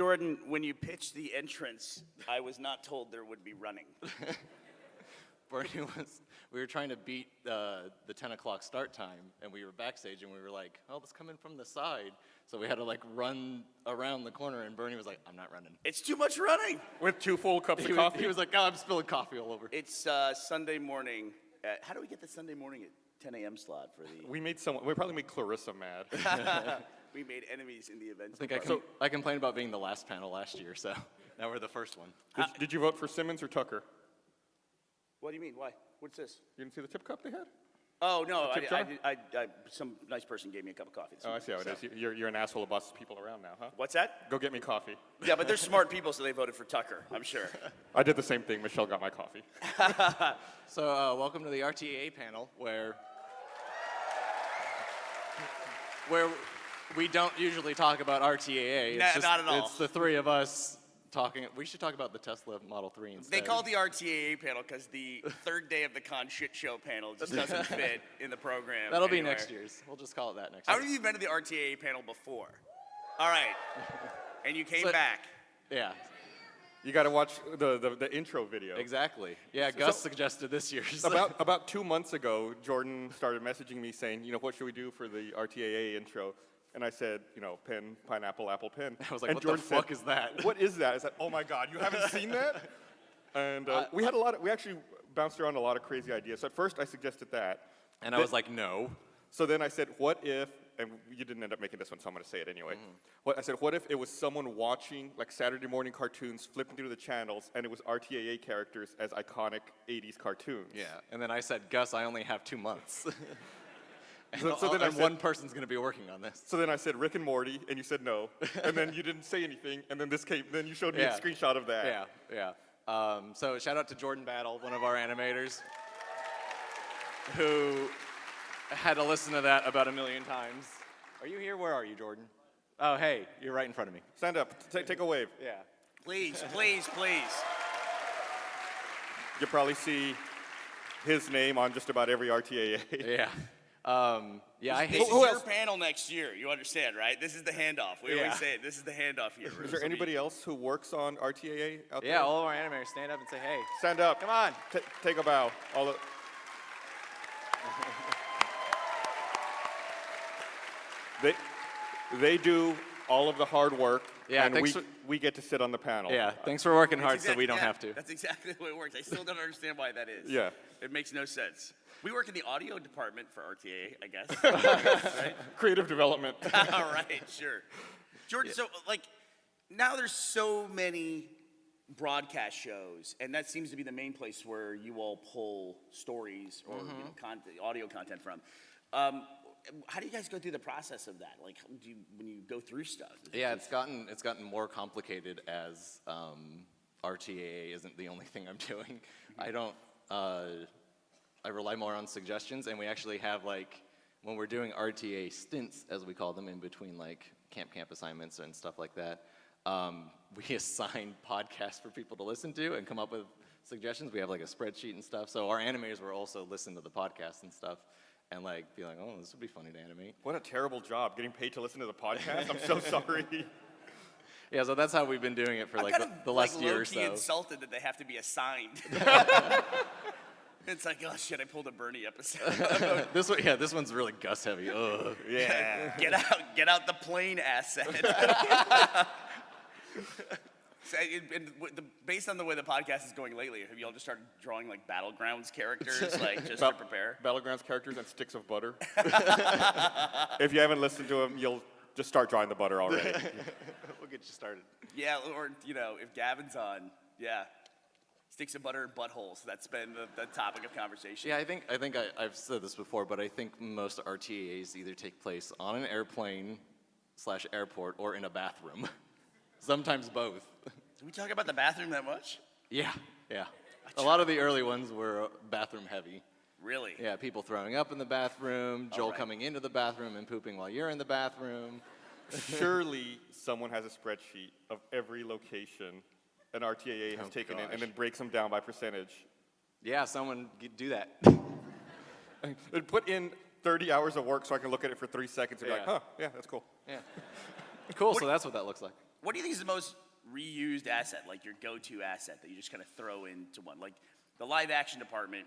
Jordan, when you pitched the entrance, I was not told there would be running. Burnie we were trying to beat the 10 o'clock start time, and we were backstage, and we were like, oh, let's come in from the side. So we had to like run around the corner, and Burnie was like, I'm not running. It's too much running. With 2 full cups of coffee? He was like, oh, I'm spilling coffee all over. It's Sunday morning. How do we get the Sunday morning at 10 a.m. slot for the... We probably made Clarissa mad. We made enemies in the events. I think I complained about being the last panel last year, so now we're the first one. Did you vote for Simmons or Tucker? What do you mean? Why? What's this? You didn't see the tip cup they had? Oh, no. Some nice person gave me a cup of coffee. Oh, I see how it is. You're an asshole who bosses people around now, huh? What's that? Go get me coffee. Yeah, but they're smart people, so they voted for Tucker, I'm sure. I did the same thing. Michelle got my coffee. So welcome to the RTA panel, where we don't usually talk about RTAA. It's not at all. It's the three of us talking. We should talk about the Tesla Model 3 instead. They call it the RTAA panel because the third day of the con shit show panel just doesn't fit in the program. That'll be next year's. We'll just call it that next year. How many of you have been to the RTAA panel before? All right. And you came back. Yeah. You got to watch the intro video. Exactly. Yeah, Gus suggested this year's. About 2 months ago, Jordan started messaging me saying, what should we do for the RTAA intro? And I said, pen, pineapple, apple, pen. I was like, and what Jordan the fuck said, is that? What is that? I said, oh my God, you haven't seen that? And we actually bounced around a lot of crazy ideas. So at first I suggested that. And I was like, no. So then I said, what if, and you didn't end up making this one, so I'm going to say it anyway. I said, what if it was someone watching like Saturday morning cartoons, flipping through the channels, and it was RTAA characters as iconic 80s cartoons? Yeah, and then I said, Gus, I only have 2 months. and then one person's going to be working on this. So then I said Rick and Morty, and you said no. And then you didn't say anything, and then then you showed me a screenshot of that. Yeah. So shout out to Jordan Battle, one of our animators, who had to listen to that about 1 million times. Are you here? Where are you, Jordan? Oh, hey, you're right in front of me. Stand up. Take a wave. Yeah. Please, please, please. You'll probably see his name on just about every RTAA. Yeah. This is your panel next year. You understand, right? This is the handoff. We always say it. This is the handoff here. Is there anybody else who works on RTAA out there? Yeah, all of our animators stand up and say, hey. Stand up. Come on. Take a bow. They do all of the hard work, and we get to sit on the panel. Yeah, thanks for working hard so we don't have to. That's exactly the way it works. I still don't understand why that is. Yeah. It makes no sense. We work in the audio department for RTA, I guess. Right? Creative development. All right, sure. Jordan, so now there's so many broadcast shows, and that seems to be the main place where you all pull stories or audio content from. How do you guys go through the process of that? Like, when you go through stuff? Yeah, it's gotten more complicated as RTAA isn't the only thing I'm doing. I rely more on suggestions, and we actually have when we're doing RTA stints, as we call them, in between camp assignments and stuff like that. We assign podcasts for people to listen to and come up with suggestions. We have a spreadsheet and stuff. So our animators will also listen to the podcast and stuff. And be like, oh, this would be funny to animate. What a terrible job, getting paid to listen to the podcast. I'm so sorry. Yeah, so that's how we've been doing it for the last year or so. I'm low-key insulted that they have to be assigned. It's like, oh shit, I pulled a Burnie episode. This one's really Gus heavy. Ugh. Yeah. Get out the plane asset. So, based on the way the podcast is going lately, have you all just started drawing Battlegrounds characters, just to prepare? Battlegrounds characters and sticks of butter. If you haven't listened to them, you'll just start drawing the butter already. We'll get you started. Yeah, or if Gavin's on, sticks of butter and buttholes. That's been the topic of conversation. Yeah, I think I've said this before, but I think most RTAs either take place on an airplane / airport or in a bathroom. Sometimes both. Did we talk about the bathroom that much? Yeah. A lot of the early ones were bathroom heavy. Really? Yeah, people throwing up in the bathroom, Joel coming into the bathroom and pooping while you're in the bathroom. Surely someone has a spreadsheet of every location an RTAA has taken in and then breaks them down by percentage. Yeah, someone do that. Put in 30 hours of work so I can look at it for 3 seconds and be like, huh, yeah, that's cool. Yeah. Cool, so that's what that looks like. What do you think is the most reused asset, like your go-to asset that you just kind of throw into one? Like the live action department,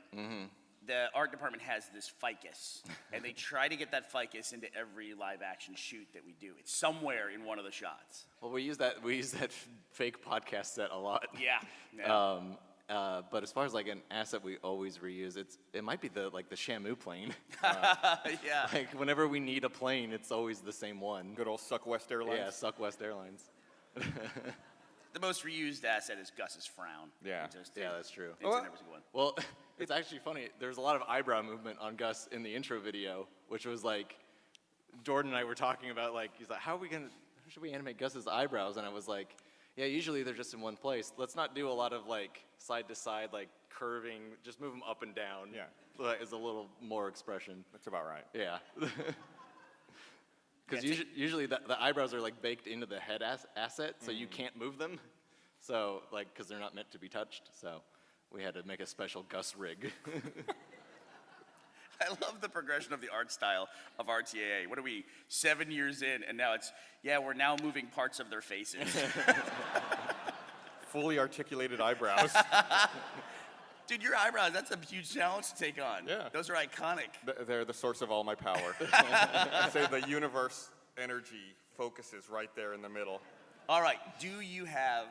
the art department has this ficus, and they try to get that ficus into every live action shoot that we do. It's somewhere in one of the shots. Well, we use that fake podcast set a lot. Yeah. But as far as like an asset we always reuse, it might be the Shamu plane. Yeah. Like whenever we need a plane, it's always the same one. Good old Suck West Airlines. Yeah, Suck West Airlines. The most reused asset is Gus's frown. Yeah. Yeah, that's true. It's in every single one. Well, it's actually funny. There's a lot of eyebrow movement on Gus in the intro video, which was like, Jordan and I were talking about like, he's like, how should we animate Gus's eyebrows? And I was like, yeah, usually they're just in one place. Let's not do a lot of like side to side, like curving, just move them up and down. Yeah. That is a little more expression. That's about right. Yeah. Because usually the eyebrows are like baked into the head asset, so you can't move them. So like, because they're not meant to be touched. So we had to make a special Gus rig. I love the progression of the art style of RTAA. What are we, 7 years in, and now it's, yeah, we're now moving parts of their faces. Fully articulated eyebrows. Dude, your eyebrows, that's a huge challenge to take on. Yeah. Those are iconic. They're the source of all my power. I say the universe energy focuses right there in the middle. All right, do you have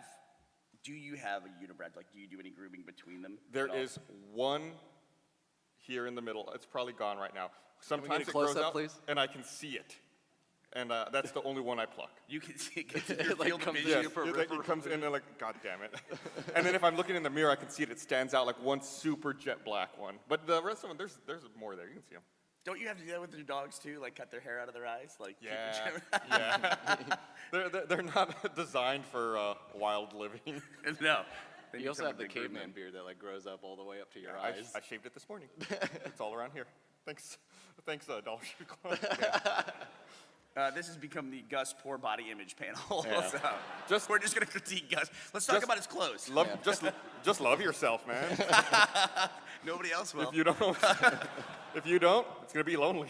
a unibrow? Like, do you do any grooming between them? There is one here in the middle. It's probably gone right now. get Sometimes a it grows close-up, out, please? and I can see it. And that's the only one I pluck. You can see it gets in your Like field of comes in vision. your Yes, it comes in and like, God damn it. And then if I'm looking in the mirror, I can see it. It stands out like one super jet black one. But the rest of them, there's more there. You can see them. Don't you have to do that with your dogs too? Like cut their hair out of their eyes? Like Yeah, yeah. They're not designed for wild living. No. You also have the caveman beard that like grows up all the way up to your eyes. I shaved it this morning. It's all around here. Thanks, Dollar Tree Club. This has become the Gus poor body image panel. Yeah. So we're just gonna critique Gus. Let's talk about his clothes. Just love yourself, man. Nobody else will. If you don't, it's gonna be lonely.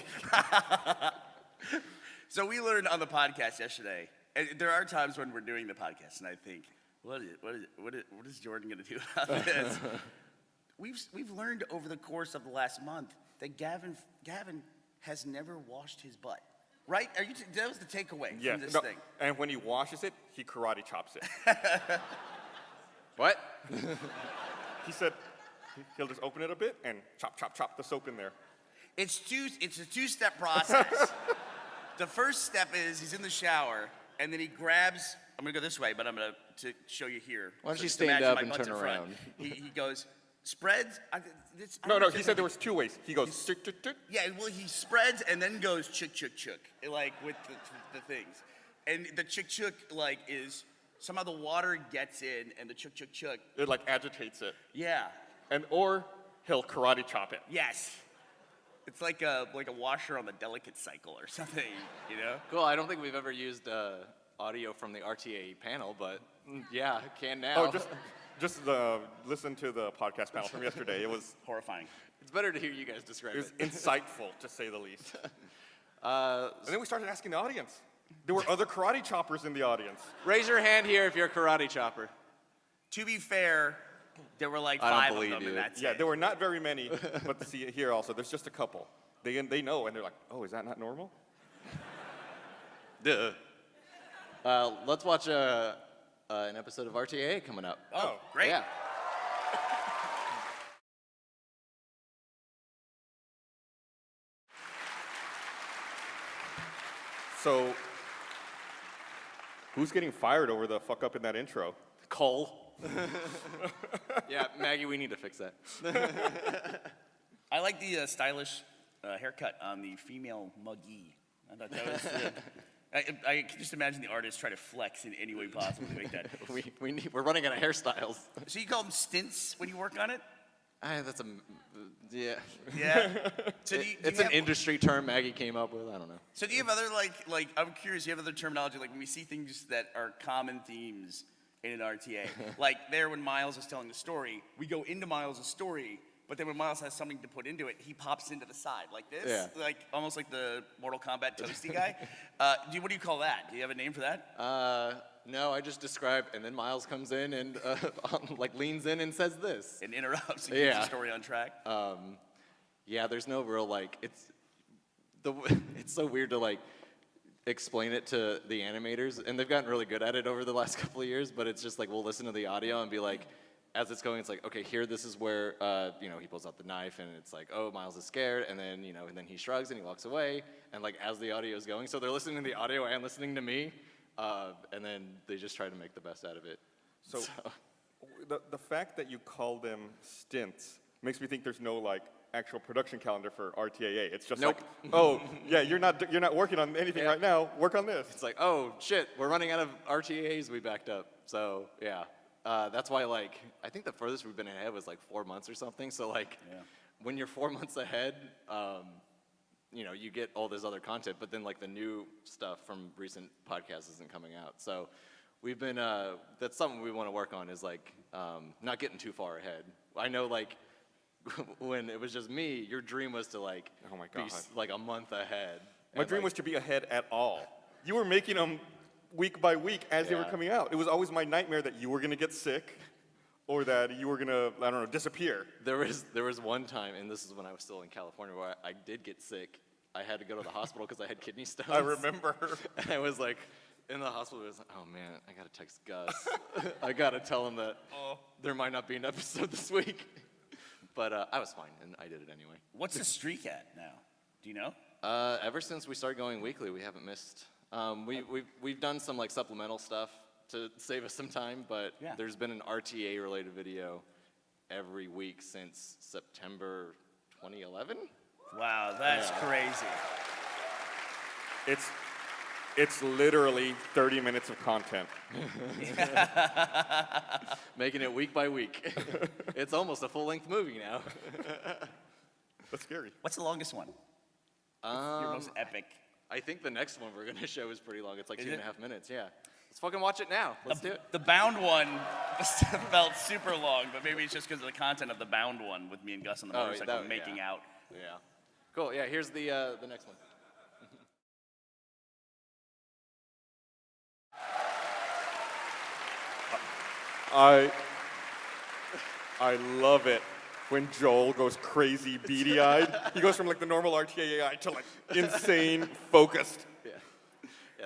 So we learned on the podcast yesterday, and there are times when we're doing the podcast, and I think, what is Jordan gonna do about this? We've learned over the course of the last month that Gavin has never washed his butt. Right? That was the takeaway from this thing. And when he washes it, he karate chops it. What? He said he'll just open it a bit and chop the soap in there. It's a two-step process. The first step is he's in the shower, and then he grabs. I'm gonna go this way, but I'm gonna to show you here. Why don't you just stand imagine up my and butt's turn in front. around? He goes spreads. No, he said there was two ways. He goes, tick, tick, tick. Yeah, well, he spreads and then goes chuk, like with the things. And the chuk, like, is somehow the water gets in and the chuk. It like agitates it. Yeah. Or he'll karate chop it. Yes. It's like a washer on the delicate cycle or something, you know? Cool. I don't think we've ever used audio from the RTA panel, but yeah, can now. Oh, just listen to the podcast panel from yesterday. It was Horrifying. It's better to hear you guys describe it. insightful, to say the least. And then we started asking the audience. There were other karate choppers in the audience. Raise your hand here if you're a karate chopper. To be fair, there were like I don't 5 of believe them, you. and that's Yeah, it. there were not very many, but see here also, there's just a couple. They know, and they're like, oh, is that not normal? Duh. Let's watch an episode of RTA coming up. Oh, great. Yeah. So, who's getting fired over the fuck up in that intro? Cole. Yeah, Maggie, we need to fix that. I like the stylish haircut on the female muggy. I thought that was. I can just imagine the artist try to flex in any way possible to make that. We're running out of hairstyles. So you call them stints when you work on it? Yeah. Yeah. So do you It's have, an industry term Maggie came up with. I don't know. So do you have other like I'm curious. Do you have other terminology like when we see things that are common themes in an RTA? Like there when Miles is telling the story, we go into Miles' story but then when Miles has something to put into it, he pops into the side like this, Yeah. like almost like the Mortal Kombat toasty guy. What do you call that? Do you have a name for that? No, I just described, and then Miles comes in and like leans in and says this. And interrupts and keeps the story on track. Yeah, there's no real like it's so weird to like explain it to the animators, and they've gotten really good at it over the last couple of years. But it's just like we'll listen to the audio and be like, as it's going, it's like, okay, here, this is where he pulls out the knife, and it's like, oh, Miles is scared, and then and then he shrugs and he walks away, and like as the audio is going, so they're listening to the audio and listening to me, and then they just try to make the best out of it. So, the fact that you call them stints makes me think there's no like actual production calendar for RTAA. It's just Nope. like, oh yeah, you're not working on anything right now. Work on this. It's like, oh shit, we're running out of RTAs. We backed up. So yeah, that's why like I think the furthest we've been ahead was like 4 months or something. So like, when you're 4 months ahead, you get all this other content, but then like the new stuff from recent podcasts isn't coming out. So we've been that's something we want to work on is like not getting too far ahead. I know like. When it was just me, your dream was to like Oh my be God. like a month ahead. My dream was to be ahead at all. You were making them week by week as they were Yeah. coming out. It was always my nightmare that you were gonna get sick, or that you were gonna, I don't know, disappear. There was one time, and this is when I was still in California, where I did get sick. I had to go to the hospital because I had kidney stones. I remember. And I was like, in the hospital, I was like, oh man, I gotta text Gus. I gotta tell him that there might not be an episode this week. But I was fine, and I did it anyway. What's the streak at now? Do you know? Ever since we started going weekly, we haven't missed. We've done some like supplemental stuff to save us some time, but there's been an RTA related video every week since September 2011. Wow, that's crazy. It's literally 30 minutes of content. Making it week by week. It's almost a full-length movie now. That's scary. What's the longest one? Your most epic. I think the next one we're gonna show is pretty long. It's like 2.5 minutes. Yeah. Let's fucking watch it now. Let's do it. The bound one felt super long, but maybe it's just because of the content of the bound one with me and Gus on the motorcycle making out. Yeah. Cool. Yeah. Here's the next one. I love it when Joel goes crazy beady-eyed. He goes from like the normal RTAI to like insane focused. Yeah,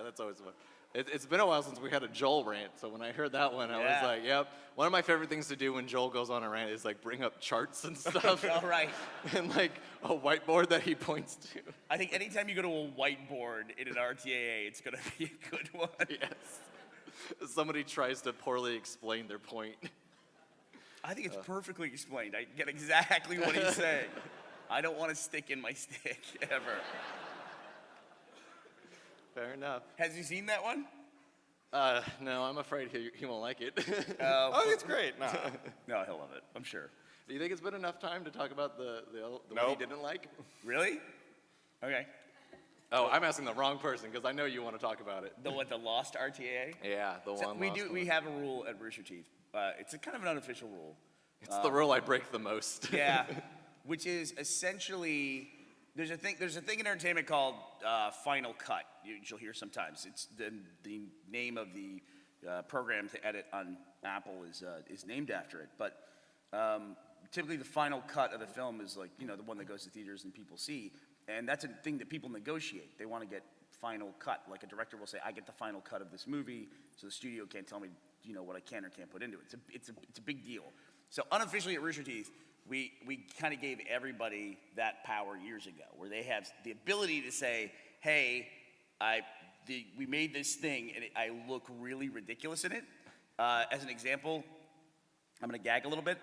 that's always fun. It's been a while since we had a Joel rant, so when I heard that one, I was like, yep. One of my favorite things to do when Joel goes on a rant is like bring up charts and stuff. All right. And like a whiteboard that he points to. I think anytime you go to a whiteboard in an RTAA, it's going to be a good one. Yes. Somebody tries to poorly explain their point. I think it's perfectly explained. I get exactly what he's saying. I don't want to stick in my stick, ever. Fair enough. Has he seen that one? No, I'm afraid he won't like it. Oh, it's great. Nah. No, he'll love it, I'm sure. Do you think it's been enough time to talk about the one he Nope. didn't like? Really? Okay. Oh, I'm asking the wrong person because I know you want to talk about it. The lost RTAA? Yeah, the So one. we have a rule at Rooster Teeth. It's a kind of an unofficial rule. It's the rule I break the most. Yeah, which is essentially there's a thing in entertainment called Final Cut. You'll hear sometimes. It's the name of the program to edit on Apple is named after it. But typically the final cut of the film is like the one that goes to theaters and people see, and that's a thing that people negotiate. They want to get final cut. Like a director will say, I get the final cut of this movie, so the studio can't tell me what I can or can't put into it. It's a big deal. So unofficially at Rooster Teeth, we kind of gave everybody that power years ago, where they have the ability to say, hey, we made this thing and I look really ridiculous in it. As an example, I'm gonna gag a little bit.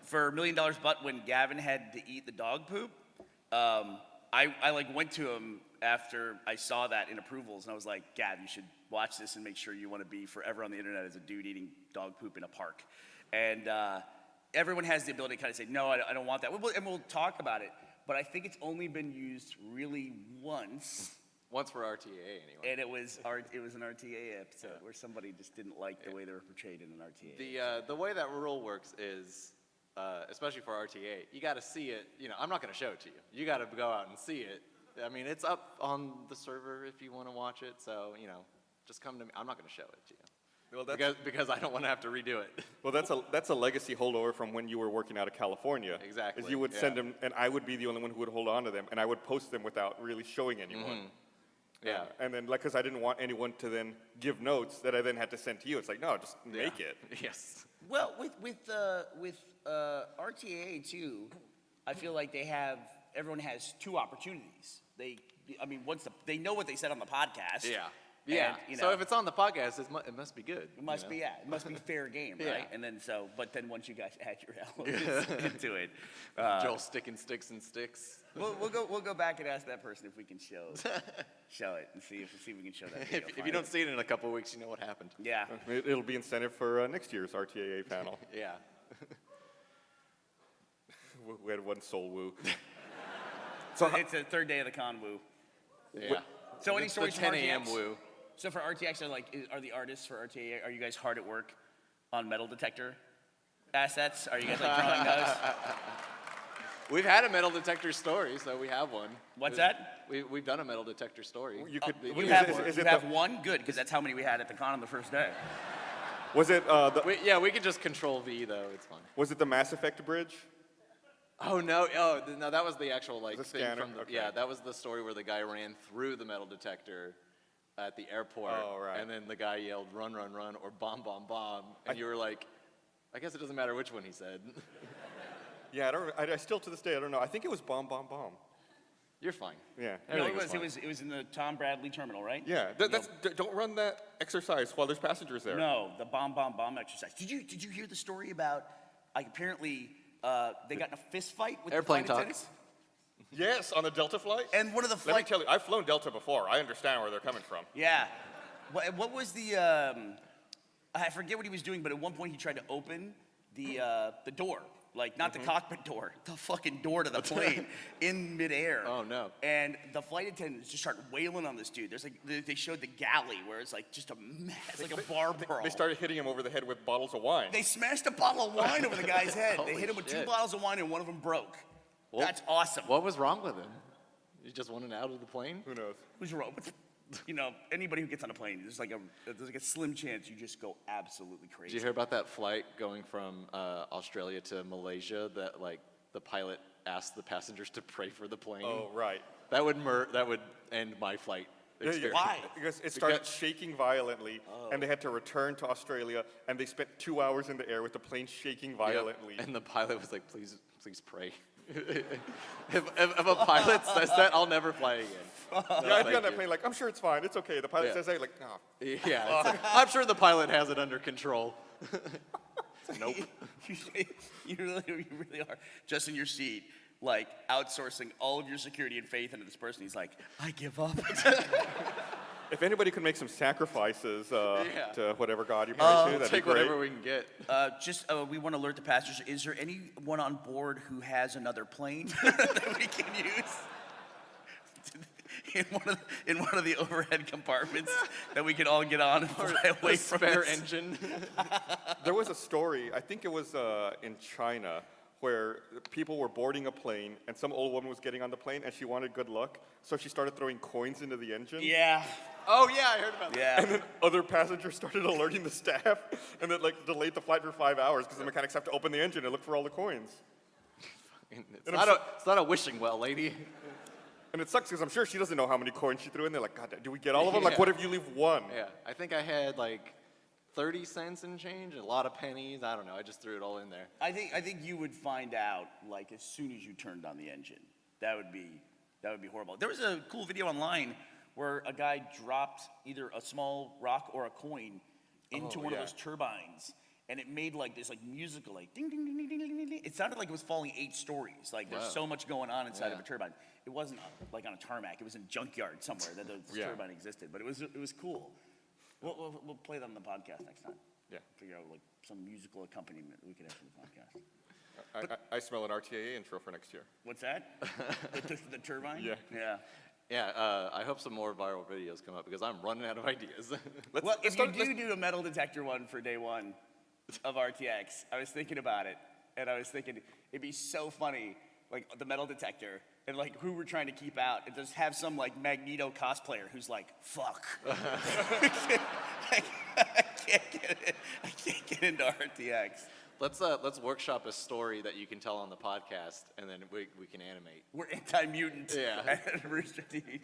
For $1 Million Butt, when Gavin had to eat the dog poop, I like went to him after I saw that in approvals, and I was like, Gav, you should watch this and make sure you want to be forever on the internet as a dude eating dog poop in a park. And everyone has the ability to kind of say, no, I don't want that. And we'll talk about it. But I think it's only been used really once. Once for RTA anyway. And it was an RTA episode where somebody just didn't like the way they were portrayed in an RTA. The way that rule works is especially for RTA, you got to see it. You know, I'm not going to show it to you. You got to go out and see it. I mean, it's up on the server if you want to watch it. So, you know, just come to me. I'm not going to show it to you. Well, because I don't want to have to redo it. Well, that's a legacy holdover from when you were working out of California. Exactly. Is you would send them, and I would be the only one who would hold on to them, and I would post them without really showing anyone. Yeah. And then, like, because I didn't want anyone to then give notes that I then had to send to you. It's like, no, just make it. Yes. Well, with RTA too, I feel like everyone has two opportunities. They know what they said on the podcast. Yeah. And, Yeah. you So know, if it's on the podcast, it must be good. it must be, yeah, it must be fair game, right? Yeah. And then but then once you guys add your elements into it, Joel sticking sticks and sticks. we'll go back and ask that person if we can show it and see if we can show that video. If you don't see it in a couple of weeks, you know what happened. Yeah. It'll be incentive for next year's RTAA panel. Yeah. We had one soul woo. So it's the third day of the con woo. Yeah. So any It's stories the from 10 a.m. RTX? woo. So for RTX, are the artists for RTA, are you guys hard at work on metal detector assets? Are you guys like drawing those? We've had a metal detector story, so we have one. What's that? We've done a metal detector story. You could. You is have it- one. is You it have the- one? Good, because that's how many we had at the con on the first day. Was it We could just control V though. It's fine. was it the Mass Effect bridge? Oh no! Oh no! That was the actual like The thing scanner? from the Okay. yeah. That was the story where the guy ran through the metal detector at the airport. Oh, right. And then the guy yelled "Run, run, run!" or "Bomb, bomb, bomb!" And you were like, "I guess it doesn't matter which one he said." Yeah, I still to this day I don't know. I think it was bomb, bomb, bomb. You're fine. Yeah. No, Everything was it was in the Tom Bradley terminal, right? Yeah. Don't run that exercise while there's passengers there. No, the bomb exercise. Did you hear the story about? Apparently, they got in a fist fight with Airplane the talk. flight attendants? Yes, on the Delta flight. And one of the Let me flight. tell you, I've flown Delta before. I understand where they're coming from. Yeah. What was the? I forget what he was doing, but at one point he tried to open the door, like not the cockpit door, the fucking door to the plane in midair. Oh, no. And the flight attendants just start wailing on this dude. There's like they showed the galley where it's like just a mess, like a bar brawl. They started hitting him over the head with bottles of wine. They smashed a bottle of wine over the guy's head. They Holy hit him with 2 shit. bottles of wine and one of them broke. Well, That's awesome. What was wrong with him? You just wanted out of the plane? Who knows? Who's wrong? You know, anybody who gets on a plane, there's like a slim chance you just go absolutely crazy. Did you hear about that flight going from Australia to Malaysia that like the pilot asked the passengers to pray for the plane? Oh, right. That would end my flight experience. Why? Because it started shaking violently, and they had to return to Australia, and they spent 2 hours in the air with the plane shaking Yep. violently. And the pilot was like, please pray. if a pilot says that, I'll never fly again. Yeah, I'd be thank on that you. plane like, I'm sure it's fine. It's okay. The pilot Yeah. says that, like, no. Yeah, it's like, I'm sure the pilot has it under control. Nope. you really are just in your seat, like outsourcing all of your security and faith into this person. He's like, I give up. If anybody could make some sacrifices Yeah. to whatever god you pray to, that'd Take be great. whatever we can get. We want to alert the passengers. Is there anyone on board who has another plane that we can use? In one of the overhead compartments that we can all get on and fly away A from spare this. engine. There was a story, I think it was in China, where people were boarding a plane, and some old woman was getting on the plane, and she wanted good luck, so she started throwing coins into the engine. Yeah, Oh yeah, I heard about that. yeah. And then other passengers started alerting the staff, and that like delayed the flight for 5 hours because the mechanics have to open the engine and look for all the coins. It's not a wishing well, lady. And it sucks because I'm sure she doesn't know how many coins she threw in there. Like, God, do we get all of them? Like, Yeah. what if you leave one? Yeah, I think I had like 30 cents in change, a lot of pennies. I don't know. I just threw it all in there. I think you would find out like as soon as you turned on the engine. That would be horrible. There was a cool video online where a guy dropped either a small rock or a coin into one of those turbines, and it made like this like musical like ding ding ding ding ding ding ding. It sounded like it was falling 8 stories. Like there's Wow. so much going on inside of Yeah. a turbine. It wasn't like on a tarmac. It was in a junkyard somewhere that the Yeah. turbine existed. But it was cool. We'll play that on the podcast next time. Yeah. Figure out like some musical accompaniment we could have for the podcast. I smell an RTAA intro for next year. What's that? the turbine? Yeah. Yeah. Yeah, I hope some more viral videos come up because I'm running out of ideas. Well, let's if you start- do a metal detector one for day one of RTX, I was thinking about it. and I was thinking it'd be so funny, like the metal detector, and like who we're trying to keep out, and just have some like Magneto cosplayer who's like, "Fuck, I can't get into RTX." Let's workshop a story that you can tell on the podcast, and then we can animate. We're anti-mutant. Yeah. At Rooster TV.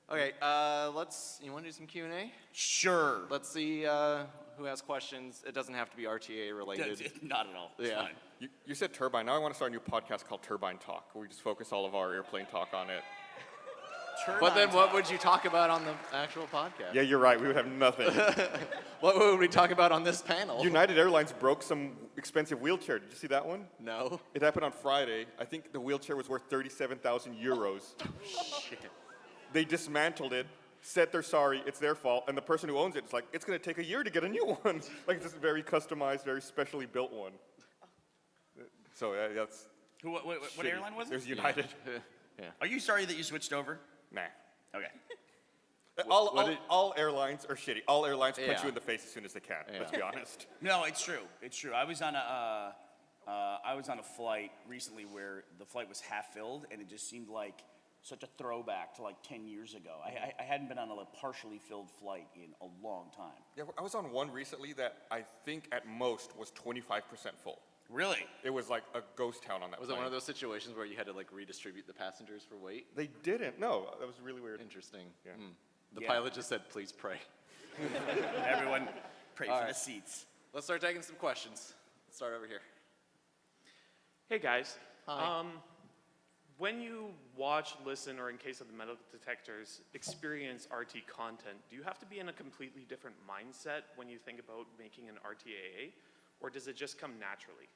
Okay, you want to do some Q&A? Sure. Let's see who has questions. It doesn't have to be RTA related. Not at all. It's Yeah. fine. You said Turbine. Now I want to start a new podcast called Turbine Talk, where we just focus all of our airplane talk on it. But then what would you talk about on the actual podcast? Yeah, you're right. We would have nothing. What would we talk about on this panel? United Airlines broke some expensive wheelchair. Did you see that one? No. It happened on Friday. I think the wheelchair was worth 37,000 euros. Shit. They dismantled it, said they're sorry, it's their fault, and the person who owns it is like, it's going to take a year to get a new one. Like this very customized, very specially built one. So that's What shitty. airline was it? There's United. Yeah. Are you sorry that you switched over? Nah. Okay. All airlines are shitty. All airlines punch Yeah. you in the face as soon as they can. Let's be honest. No, it's true. It's true. I was on a flight recently where the flight was half filled, and it just seemed like such a throwback to like 10 years ago. I hadn't been on a partially filled flight in a long time. Yeah, I was on one recently that I think at most was 25% full. Really? It was like a ghost town on that Was it plane. one of those situations where you had to like redistribute the passengers for weight? They didn't. No, that was really weird. Interesting. Yeah. The Yeah. pilot just said, "Please pray." Everyone pray All for right. the seats. Let's start taking some questions. Let's start over here. Hey guys. Hi. When you watch, listen, or in case of the metal detectors, experience RT content, do you have to be in a completely different mindset when you think about making an RTAA, or does it just come naturally?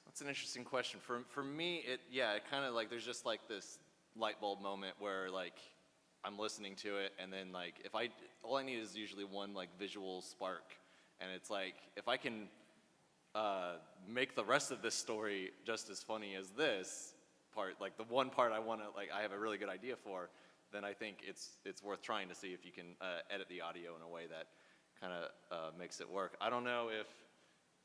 That's an interesting question. For me, it kind of like there's just like this light bulb moment where like I'm listening to it, and then like all I need is usually one like visual spark, and it's like if I can make the rest of this story just as funny as this part, like the one part I have a really good idea for, then I think it's worth trying to see if you can edit the audio in a way that kind of makes it work. I don't know if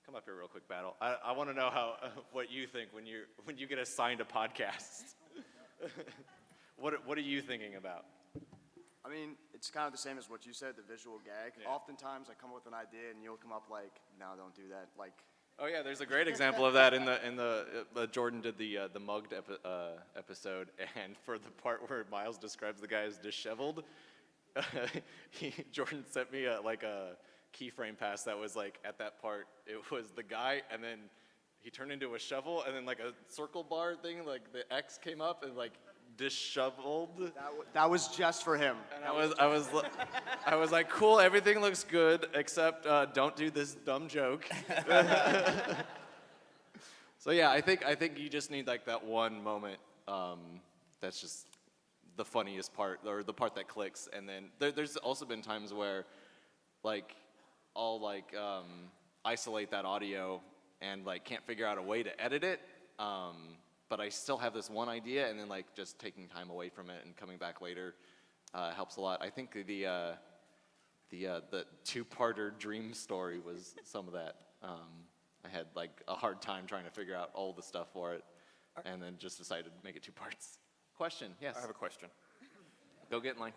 come up here real quick, Battle. I want to know what you think when you get assigned a podcast. What are you thinking about? I mean, it's kind of the same as what you said, the visual gag. Yeah. Oftentimes I come up with an idea and you'll come up like, no, don't do that. Like, Oh yeah, there's a great example of that in the Jordan did the mugged episode, and for the part where Miles describes the guy as disheveled, Jordan sent me a keyframe pass that was like at that part it was the guy, and then he turned into a shovel, and then like a circle bar thing, like the X came up and like disheveled. that was just for him. And I was like, cool, everything looks good, except don't do this dumb joke. So yeah, I think you just need like that one moment that's just the funniest part, or the part that clicks. And then there's also been times where like I'll like isolate that audio and like can't figure out a way to edit it. But I still have this one idea, and then like just taking time away from it and coming back later helps a lot. I think the two-parter dream story was some of that. I had like a hard time trying to figure out all the stuff for it, and then just decided to make it 2 parts. Question? Yes. I have a question. Go get in line.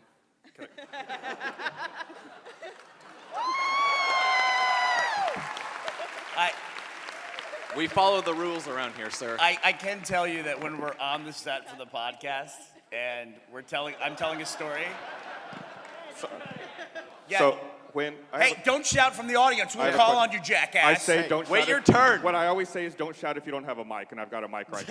We follow the rules around here, sir. I can tell you that when we're on the set for the podcast and I'm telling a story. Yeah. So when Hey, don't shout from the audience. I We'll have a call question. on you, jackass. I say don't wait shout your if- turn. What I always say is don't shout if you don't have a mic, and I've got a mic right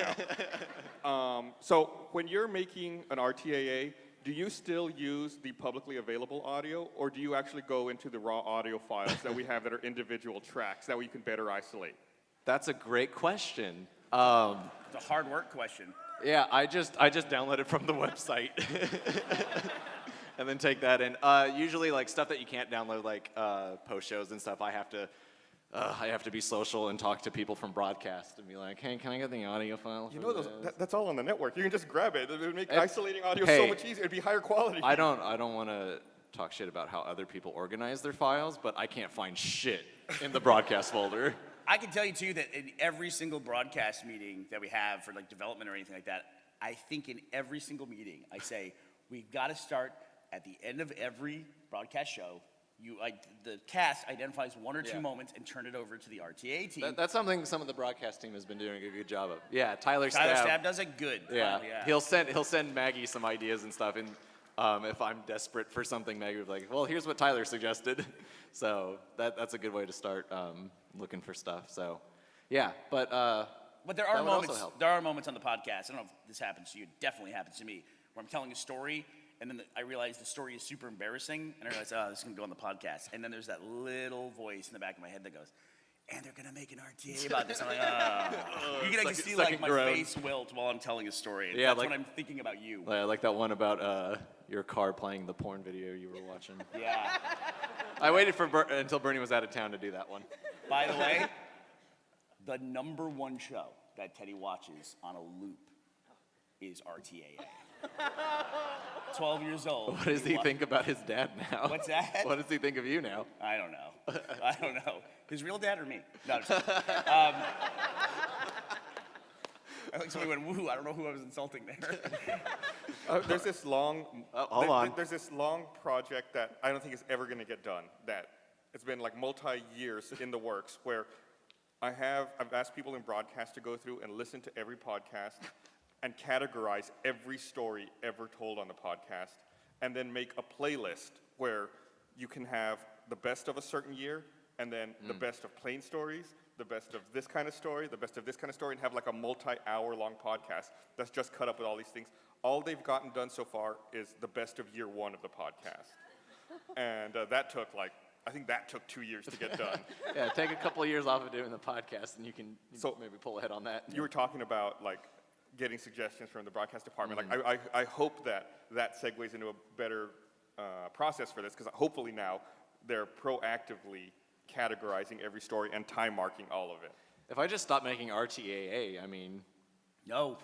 now. So when you're making an RTAA, do you still use the publicly available audio, or do you actually go into the raw audio files that we have that are individual tracks that way you can better isolate? That's a great question. It's a hard work question. Yeah, I just download it from the website, and then take that in. Usually, like stuff that you can't download, like post shows and stuff, I have to be social and talk to people from broadcast and be like, hey, can I get the audio file? You for know, this? that's all on the network. You can just grab it. It would make Hey, isolating audio hey. so much easier. It'd be higher quality. I don't want to talk shit about how other people organize their files, but I can't find shit in the broadcast folder. I can tell you too that in every single broadcast meeting that we have for like development or anything like that, I think in every single meeting I say we've got to start at the end of every broadcast show. The cast identifies one or two moments and turn it over to the RTA team. That's something some of the broadcast team has been doing a good job of. Yeah, Tyler Tyler Stab. Stab does it good. Yeah. Yeah. He'll send Maggie some ideas and stuff, and if I'm desperate for something, Maggie would be like, well, here's what Tyler suggested. So that's a good way to start looking for stuff. So, yeah, but there that are would also moments. help. There are moments on the podcast. I don't know if this happens to you. It definitely happens to me, where I'm telling a story, and then I realize the story is super embarrassing, and I realize, oh, this is gonna go on the podcast. And then there's that little voice in the back of my head that goes, and they're gonna make an RTA about this. I'm like, oh. You can see like my face wilt while I'm telling a story. And Yeah, that's like- when I'm thinking about you. I like that one about your car playing the porn video you were watching. Yeah. I waited until Burnie was out of town to do that one. By the way, the #1 show that Teddy watches on a loop is RTAA. 12 years old. What does he think about his dad now? What's that? What does he think of you now? I don't know. I don't know. His real dad or me? No, I'm just kidding. I think somebody went, woo, I don't know who I was insulting there. There's this long, hold on. There's this long project that I don't think is ever going to get done. That it's been like multi-years in the works. Where I've asked people in broadcast to go through and listen to every podcast and categorize every story ever told on the podcast, and then make a playlist where you can have the best of a certain year, and then the best of plain stories, the best of this kind of story, the best of this kind of story, and have like a multi-hour long podcast that's just cut up with all these things. All they've gotten done so far is the best of year 1 of the podcast. And I think that took 2 years to get done. Yeah, take a couple of years off of doing the podcast, and you can So- maybe pull ahead on that. You were talking about like getting suggestions from the broadcast department. Like I hope that segues into a better process for this, because hopefully now they're proactively categorizing every story and time marking all of it. If I just stop making RTAA, I mean, No.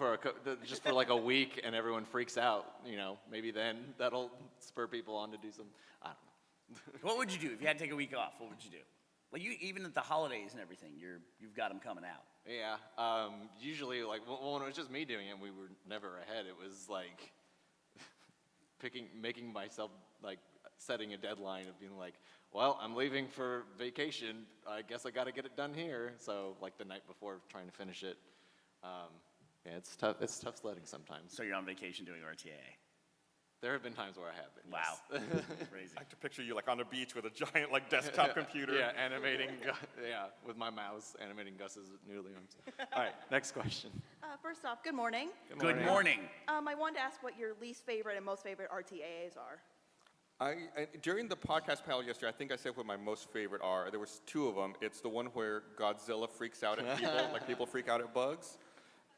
just for like a week and everyone freaks out, maybe then that'll spur people on to do some, I don't know. What would you do if you had to take a week off? What would you do? Like even at the holidays and everything, you've got them coming out. Yeah, usually like when it was just me doing it, we were never ahead. It was like making myself like setting a deadline of being like, well, I'm leaving for vacation. I guess I got to get it done here. So like the night before, trying to finish it. Yeah, it's tough. It's tough sledding sometimes. So you're on vacation doing RTAA. There have been times where I have been. Wow. Crazy. I have to picture you like on a beach with a giant like desktop computer. Yeah, with my mouse animating Gus's noodly arms. All right, next question. First off, good morning. Good morning. I wanted to ask what your least favorite and most favorite RTAAs are. During the podcast panel yesterday, I think I said what my most favorite are. There was 2 of them. It's the one where Godzilla freaks out at people, like people freak out at bugs.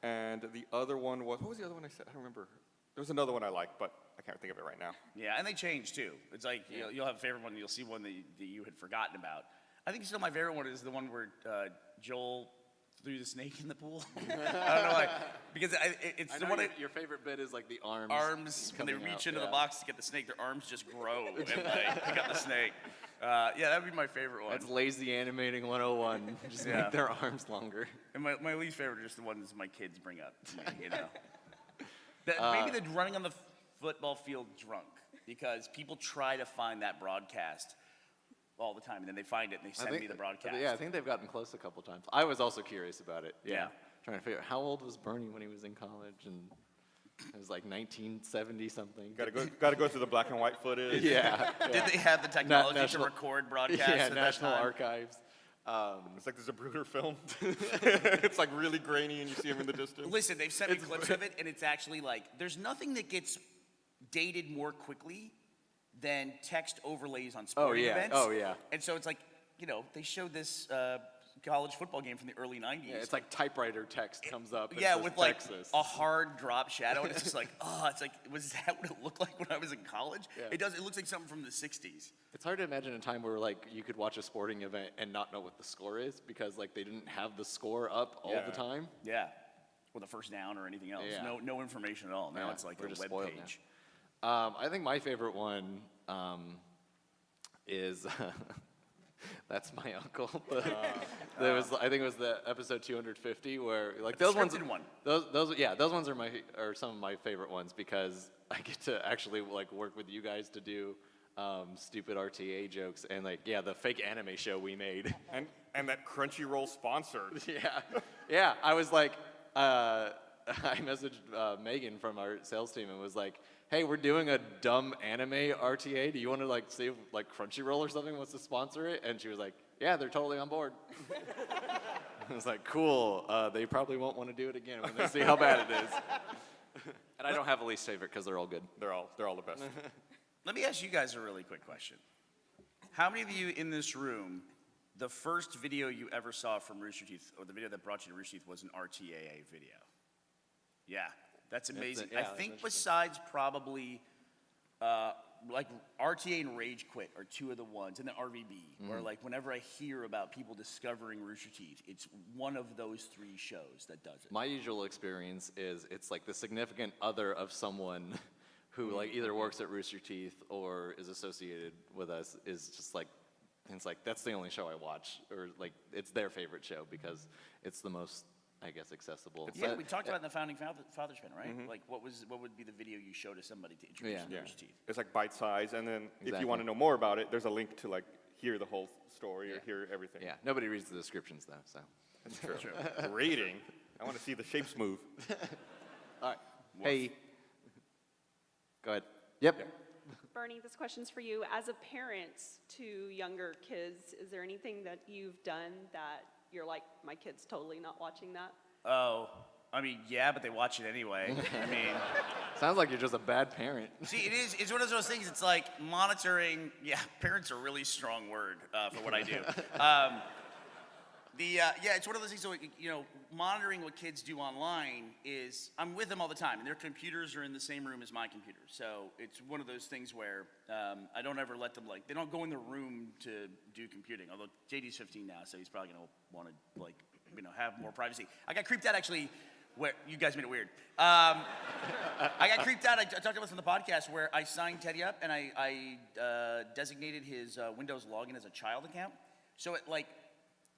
And the other one was, what was the other one I said? I don't remember. There was another one I liked, but I can't think of it right now. Yeah, and they change too. It's like you'll have a favorite one, and you'll see one that you had forgotten about. I think still my favorite one is the one where Joel threw the snake in the pool. I don't know why, because it's I the know one. your favorite bit is like the arms. Arms when they coming reach out, into the yeah. box to get the snake, their arms just grow and like pick up the snake. Yeah, that would be my favorite one. That's lazy animating 101. Just Yeah. make their arms longer. And my least favorite are just the ones my kids bring up to me, Maybe the running on the football field drunk, because people try to find that broadcast all the time, and then they find it and they send me the broadcast. Yeah, I think they've gotten close a couple times. I was also curious about it. Yeah. Trying to figure out how old was Burnie when he was in college, and it was like 1970 something. Got to go through the black and white footage. Yeah. Did they have the technology National- to record broadcasts Yeah, at National that time? Archives. It's like there's a Zapruder film. It's like really grainy and you see him in the distance. Listen, they've sent me clips of it, and it's actually like, there's nothing that gets dated more quickly than text overlays on sporting events. Oh, yeah. And so it's like, they showed this college football game from the early 90s. Yeah, it's like typewriter text comes up. And Yeah, says with like Texas. a hard drop shadow, and it's just like, it's like, was that what it looked like when I was in college? Yeah. It does. It looks like something from the 60s. It's hard to imagine a time where like you could watch a sporting event and not know what the score is because like they didn't have the score up all the time. Yeah. Or the first down or anything else. Yeah. No information at all. Now Yeah, it's like we're a just web spoiled page. I think my favorite one is That's my uncle. There was, I think it was the episode 250 where like those ones. Scripted one. Those ones are some of my favorite ones because I get to actually like work with you guys to do stupid RTA jokes and like the fake anime show we made. And that Crunchyroll sponsored. Yeah. I was like, I messaged Megan from our sales team and was like, hey, we're doing a dumb anime RTA. Do you want to like see if like Crunchyroll or something wants to sponsor it? And she was like, yeah, they're totally on board. I was like, cool. They probably won't want to do it again when they see how bad it is. And I don't have a least favorite because they're all good. They're all the best. Let me ask you guys a really quick question. How many of you in this room, the first video you ever saw from Rooster Teeth, or the video that brought you to Rooster Teeth, was an RTAA video? Yeah, that's amazing. yeah, I that's think interesting. besides probably like RTA and Rage Quit are two of the ones, and then RVB, where like whenever I hear about people discovering Rooster Teeth, it's one of those three shows that does it. My usual experience is it's like the significant other of someone who like either works at Rooster Teeth or is associated with us is just like, it's like that's the only show I watch, or like it's their favorite show because it's the most, I guess, accessible. Yeah, But- we talked about it in the Founding Fathers Panel, right? Like what would be the video you show to somebody to introduce them to Rooster Teeth? It's like bite size, and then if Exactly. you want to know more about it, there's a link to like hear the whole story or hear everything. Yeah, nobody reads the descriptions though, so. That's true. Rating. I want to see the shapes move. All right. Hey. Go ahead. Yep. Burnie, this question's for you. As a parent to younger kids, is there anything that you've done that you're like, my kid's totally not watching that? Oh, I mean, yeah, but they watch it anyway. I mean, Sounds like you're just a bad parent. see, it's one of those things. It's like monitoring. Yeah, parent's a really strong word for what I do. It's one of those things. So monitoring what kids do online is I'm with them all the time, and their computers are in the same room as my computer. So it's one of those things where I don't ever let them they don't go in the room to do computing. Although JD's 15 now, so he's probably gonna want to have more privacy. I got creeped out actually. Where you guys made it weird. I got creeped out. I talked about this on the podcast where I signed Teddy up and I designated his Windows login as a child account. So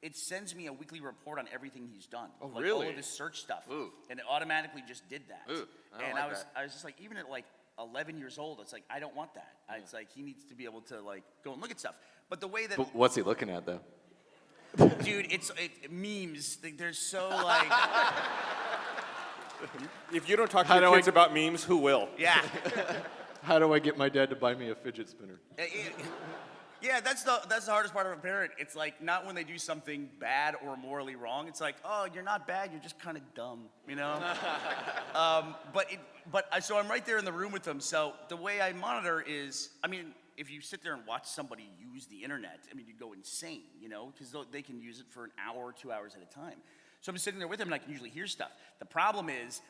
it sends me a weekly report on everything he's done. Oh, All really? of his search stuff. Ooh. And it automatically just did that. Ooh, I don't and like I was just like, even at 11 years old, it's like, I don't want that. It's like, he needs to be able to go and look at stuff. But the way that, But what's he looking at though? dude, it's memes. There's so If you don't talk to How your do kids about memes, who will? yeah. How do I get my dad to buy me a fidget spinner? Yeah, that's the hardest part of a parent. It's like not when they do something bad or morally wrong. It's like, oh, you're not bad, you're just kind of dumb, So I'm right there in the room with them. So the way I monitor is, I mean, if you sit there and watch somebody use the internet, I mean, you go insane, because they can use it for an hour or 2 hours at a time. So I'm sitting there with them and I can usually hear stuff. The problem is,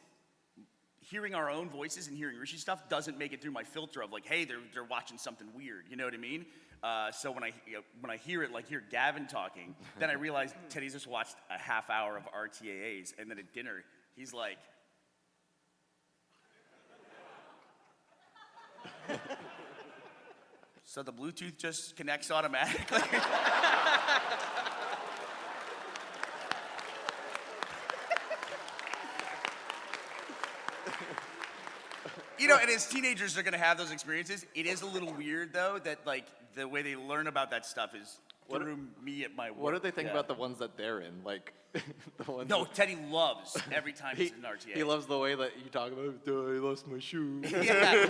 hearing our own voices and hearing Rishi stuff doesn't make it through my filter of hey, they're watching something weird. You know what I mean? So when I hear it, hear Gavin talking, then I realize Teddy's just watched a half hour of RTAAs, and then at dinner he's like, so the Bluetooth just connects automatically. And as teenagers, they're gonna have those experiences. It is a little weird though that the way they learn about that stuff is through me at my work. What do they think Yeah. about the ones that they're in? The ones No, that- Teddy loves every time he's in RTA. He loves the way that you talk about, "Duh, I lost my shoe." Yeah,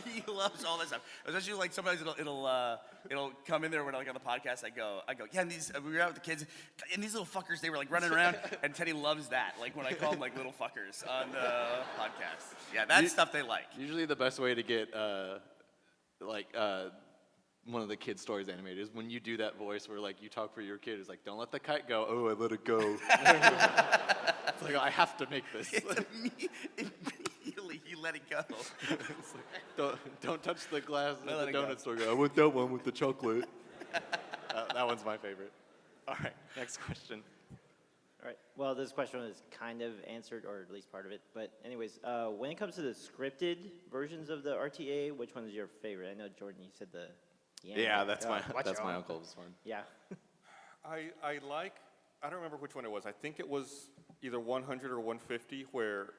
he loves all that stuff. Especially sometimes it'll come in there when on the podcast. I go, yeah. And we were out with the kids, and these little fuckers, they were running around, and Teddy loves that. When I call them little fuckers on the podcast. Yeah, that's stuff they like. Usually the best way to get one of the kid stories animated is when you do that voice where you talk for your kid. It's don't let the kite go. Oh, I let it go. It's I have to make this. Immediately he let it go. Don't touch the glass I at let the it go. donut store. I want that one with the chocolate. That one's my favorite. All right, next question. All right. Well, this question was kind of answered, or at least part of it. But anyways, when it comes to the scripted versions of the RTA, which one is your favorite? I know, Jordan, you said Yeah, that's my watch that's my out. uncle's one. Yeah. I don't remember which one it was. I think it was either 100 or 150 where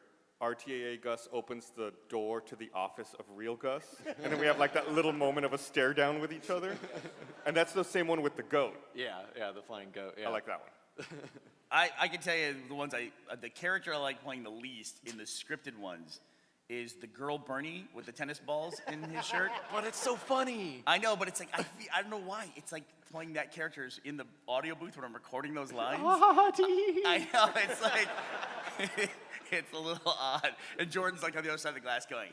RTAA Gus opens the door to the office of real Gus. And then we have like that little moment of a stare down with each other. And that's the same one with the goat. Yeah, the flying goat. Yeah. I like that one. I can tell you the character I like playing the least in the scripted ones is the girl Burnie with the tennis balls in his shirt. But it's so funny. I know, but it's like, I don't know why. It's like playing that character is in the audio booth when I'm recording those lines. I know, it's like, it's a little odd. And Jordan's like on the other side of the glass going,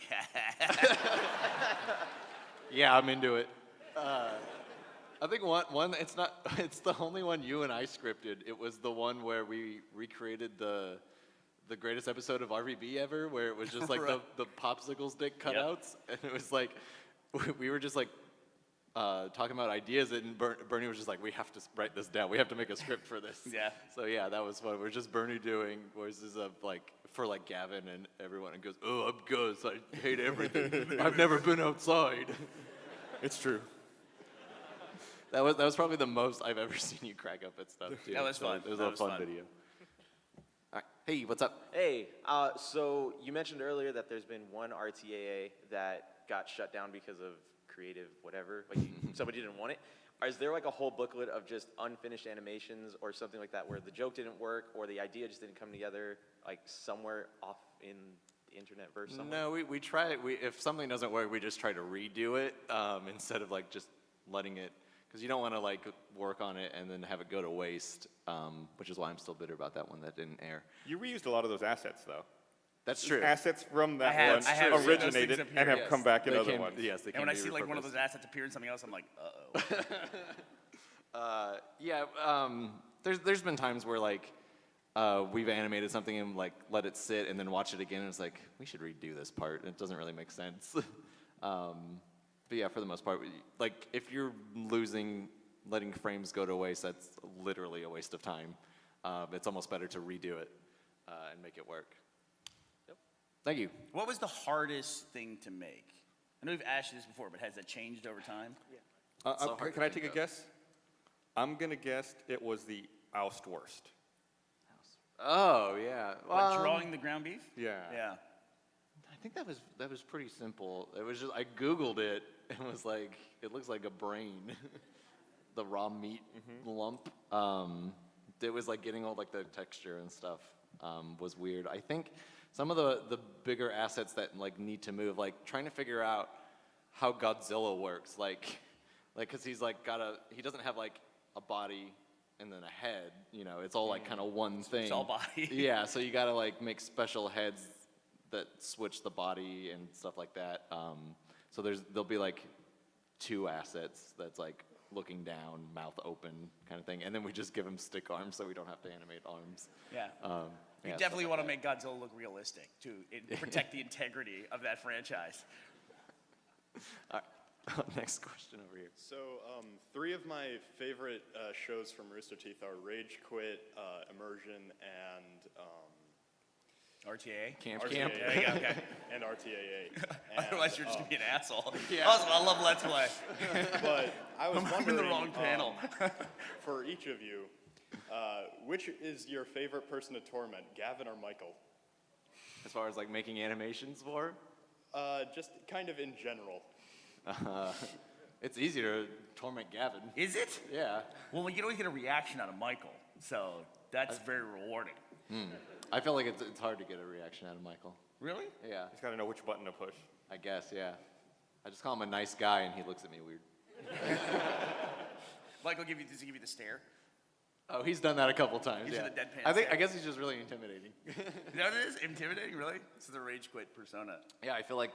Yeah, I'm into it. I think one it's the only one you and I scripted. It was the one where we recreated the greatest episode of RVB ever, where it was just like Right. the popsicle stick cutouts, and it was like we were just like talking about ideas, and Burnie was just like, we have to write this down. We have to make a script for this. Yeah. So yeah, that was fun. We're just Burnie doing voices of like for like Gavin and everyone, and goes, "Oh, I'm Gus. I hate everything. I've never been outside." It's true. That was probably the most I've ever seen you crack up at stuff too. That was fun. It was That a was fun fun. video. All right. Hey, what's up? Hey, so you mentioned earlier that there's been one RTAA that got shut down because of creative whatever, like somebody didn't want it. Is there like a whole booklet of just unfinished animations or something like that where the joke didn't work or the idea just didn't come together, like somewhere off in the internet verse somewhere? No, we try. If something doesn't work, we just try to redo it instead of like just letting it. Because you don't want to like work on it and then have it go to waste, which is why I'm still bitter about that one that didn't air. You reused a lot of those assets, though. That's true. Assets from that I have one seen those things originated appear, and have yes. come back in They other can- ones. Yes, they And can when I be see like one of repurposed. those assets appear in something else, I'm like, There's been times where like we've animated something and like let it sit and then watch it again and it's like we should redo this part. It doesn't really make sense. But yeah, for the most part, like if you're letting frames go to waste, that's literally a waste of time. It's almost better to redo it and make it work. Yep. Thank you. what was the hardest thing to make? I know we've asked you this before, but has that changed over time? so hard Can to I take a think of. guess? I'm going to guess it was the oust worst. Oh yeah. What, drawing the ground beef? Yeah. Yeah. I think that was pretty simple. It was just I Googled it and was like, it looks like a brain, the raw meat lump. It was like getting all like the texture and stuff was weird. I think some of the bigger assets that like need to move, like trying to figure out how Godzilla works, like because he's like he doesn't have like a body and then a head, you know, it's all like kind of one thing. It's all body. Yeah, so you gotta like make special heads that switch the body and stuff like that. So there'll be like two assets that's like looking down, mouth open kind of thing, and then we just give him stick arms so we don't have to animate arms. Yeah. You Yeah, definitely stuff want to like make Godzilla look realistic to protect the integrity of that franchise. All right. Next question over here. So, three of my favorite shows from Rooster Teeth are Rage Quit, Immersion, and RTA? Camp. There you go, okay. and RTAA. And, Otherwise, you're just going to be an asshole. Yeah. Awesome, I love Let's Play. But I was I'm wondering, in the wrong panel. for each of you, which is your favorite person to torment, Gavin or Michael? As far as like making animations for, Just kind of in general. it's easier to torment Gavin. Is it? Yeah. Well, you always get a reaction out of Michael, so that's very rewarding. I feel like it's hard to get a reaction out of Michael. Really? Yeah. He's got to know which button to push. I guess, yeah. I just call him a nice guy and he looks at me weird. Michael, does he give you the stare? Oh, he's done that a couple times. Gives you Yeah. the deadpan I stare. guess he's just really intimidating. You know what it is? Intimidating, really? This is the Rage Quit persona. Yeah, I feel like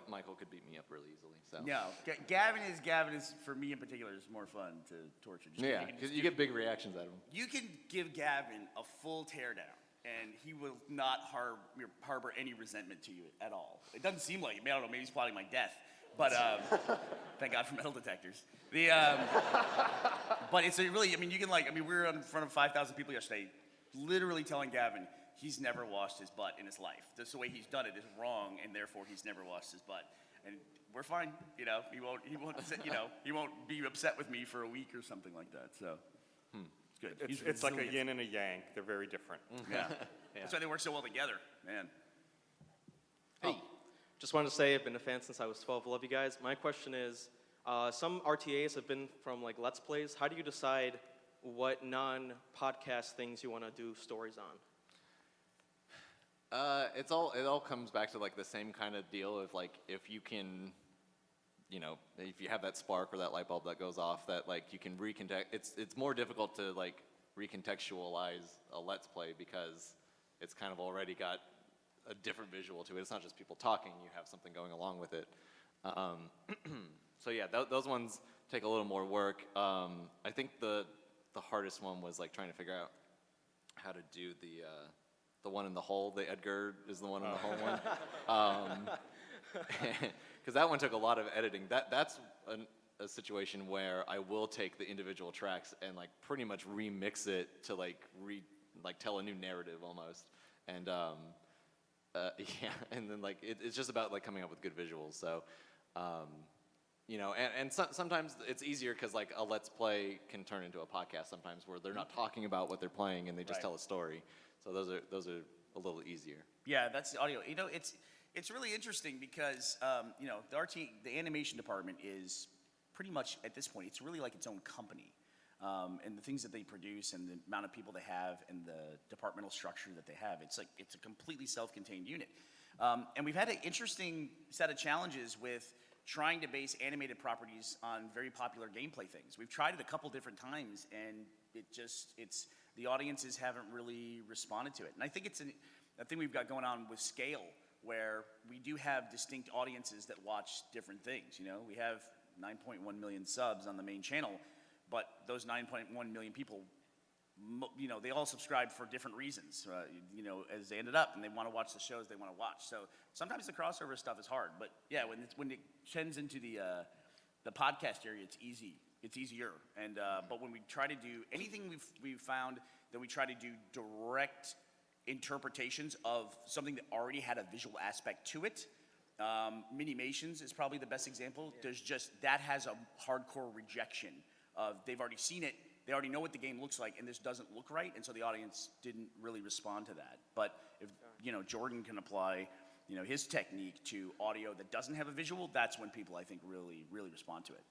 Michael could beat me up really easily. So. No, Gavin is, for me in particular, is more fun to torture. Just Yeah, you can because just you get big reactions out of him. You can give Gavin a full teardown, and he will not harbor any resentment to you at all. It doesn't seem like it. I don't know, maybe he's plotting my death. But thank God for metal detectors. But it's really, we were in front of 5,000 people yesterday, literally telling Gavin he's never washed his butt in his life. Just the way he's done it is wrong, and therefore he's never washed his butt. And we're fine. You know, he won't, you know, he won't be upset with me for a week or something like that. So it's good. It's like a yin and a yang. They're very different. Yeah. That's why they work so well together, man. Hey, just wanted to say I've been a fan since I was 12. Love you guys. My question is, some RTAs have been from like Let's Plays. How do you decide what non-podcast things you want to do stories on? It all comes back to like the same kind of deal of like if you can, you know, if you have that spark or that light bulb that goes off that like you can it's more difficult to like recontextualize a Let's Play because it's kind of already got a different visual to it. It's not just people talking, you have something going along with it. So yeah, those ones take a little more work. I think the hardest one was like trying to figure out how to do the one in the hole. The Edgar is the one in the hole one. Because that one took a lot of editing. That's a situation where I will take the individual tracks and like pretty much remix it to like tell a new narrative almost. And yeah, and then like it's just about like coming up with good visuals. So you know, and sometimes it's easier because like a Let's Play can turn into a podcast sometimes where they're not talking about what they're playing and they just tell a story. So those are a little easier. Yeah, that's the audio. You know, it's really interesting because you know, the animation department is pretty much at this point, it's really like its own company. And the things that they produce and the amount of people they have and the departmental structure that they have, it's a completely self-contained unit. And we've had an interesting set of challenges with trying to base animated properties on very popular gameplay things. We've tried it a couple different times and the audiences haven't really responded to it. And I think it's a thing we've got going on with scale where we do have distinct audiences that watch different things. You know, we have 9.1 million subs on the main channel, but those 9.1 million people, you know, they all subscribe for different reasons, you know, as they ended up, and they want to watch the shows they want to watch. So sometimes the crossover stuff is hard, but yeah, when it trends into the podcast area, it's easy. It's easier, and but when we try to do anything, we've found that we try to do direct interpretations of something that already had a visual aspect to it. Minimations is probably the best example. There's just that has a hardcore rejection of they've already seen it, they already know what the game looks like, and this doesn't look right, and so the audience didn't really respond to that. But if you know Jordan can apply, you know, his technique to audio that doesn't have a visual, that's when people I think really respond to it.